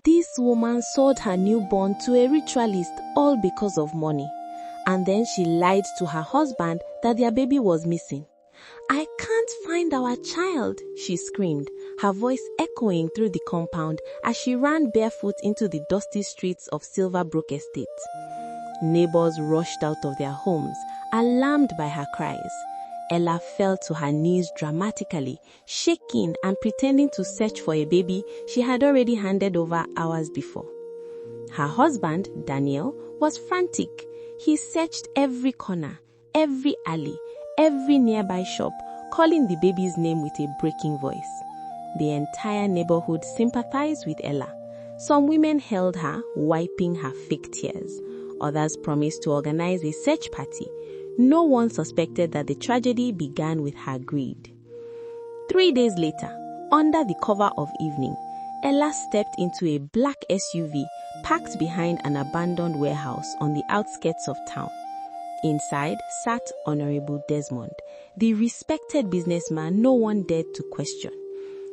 This woman sold her newborn to a ritualist all because of money. And then she lied to her husband that their baby was missing. "I can't find our child," she screamed, her voice echoing through the compound as she ran barefoot into the dusty streets of Silverbrook Estate. Neighbors rushed out of their homes, alarmed by her cries. Ella fell to her knees dramatically, shaking and pretending to search for a baby she had already handed over hours before. Her husband, Daniel, was frantic. He searched every corner, every alley, every nearby shop, calling the baby's name with a breaking voice. The entire neighborhood sympathized with Ella. Some women held her, wiping her fake tears. Others promised to organize a search party. No one suspected that the tragedy began with her greed. 3 days later, under the cover of evening, Ella stepped into a black SUV parked behind an abandoned warehouse on the outskirts of town. Inside sat Honorable Desmond, the respected businessman no one dared to question.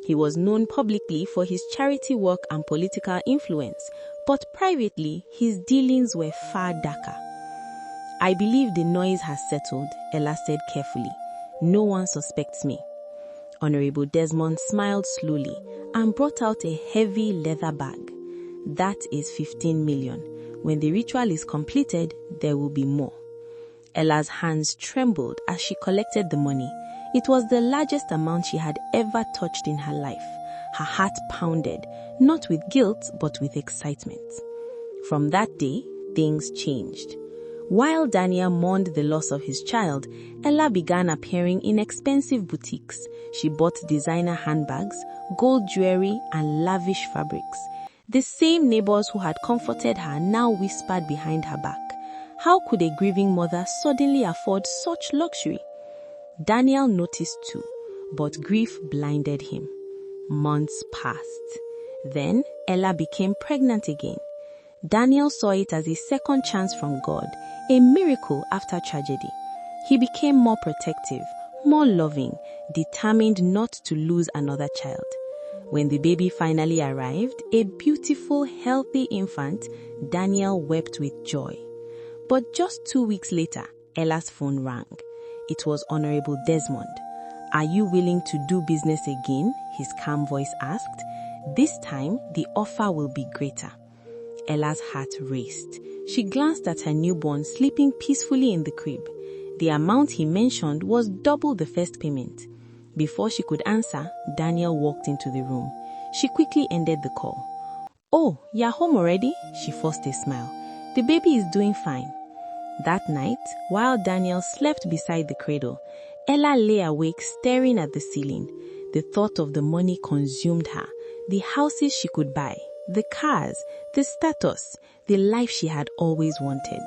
He was known publicly for his charity work and political influence, but privately, his dealings were far darker. "I believe the noise has settled," Ella said carefully. "No one suspects me." Honorable Desmond smiled slowly and brought out a heavy leather bag. "That is 15 million. When the ritual is completed, there will be more." Ella's hands trembled as she collected the money. It was the largest amount she had ever touched in her life. Her heart pounded, not with guilt, but with excitement. From that day, things changed. While Daniel mourned the loss of his child, Ella began appearing in expensive boutiques. She bought designer handbags, gold jewelry, and lavish fabrics. The same neighbors who had comforted her now whispered behind her back, "How could a grieving mother suddenly afford such luxury?" Daniel noticed too, but grief blinded him. Months passed. Then Ella became pregnant again. Daniel saw it as a second chance from God, a miracle after tragedy. He became more protective, more loving, determined not to lose another child. When the baby finally arrived, a beautiful, healthy infant, Daniel wept with joy. But just 2 weeks later, Ella's phone rang. It was Honorable Desmond. "Are you willing to do business again?" his calm voice asked. "This time, the offer will be greater." Ella's heart raced. She glanced at her newborn sleeping peacefully in the crib. The amount he mentioned was double the first payment. Before she could answer, Daniel walked into the room. She quickly ended the call. "Oh, you're home already?" She forced a smile. "The baby is doing fine." That night, while Daniel slept beside the cradle, Ella lay awake staring at the ceiling. The thought of the money consumed her. The houses she could buy, the cars, the status, the life she had always wanted.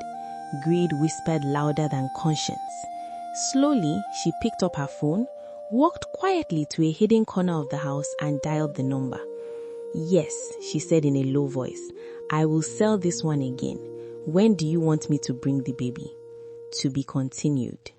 Greed whispered louder than conscience. Slowly, she picked up her phone, walked quietly to a hidden corner of the house and dialed the number. "Yes," she said in a low voice, "I will sell this one again. When do you want me to bring the baby?" To be continued.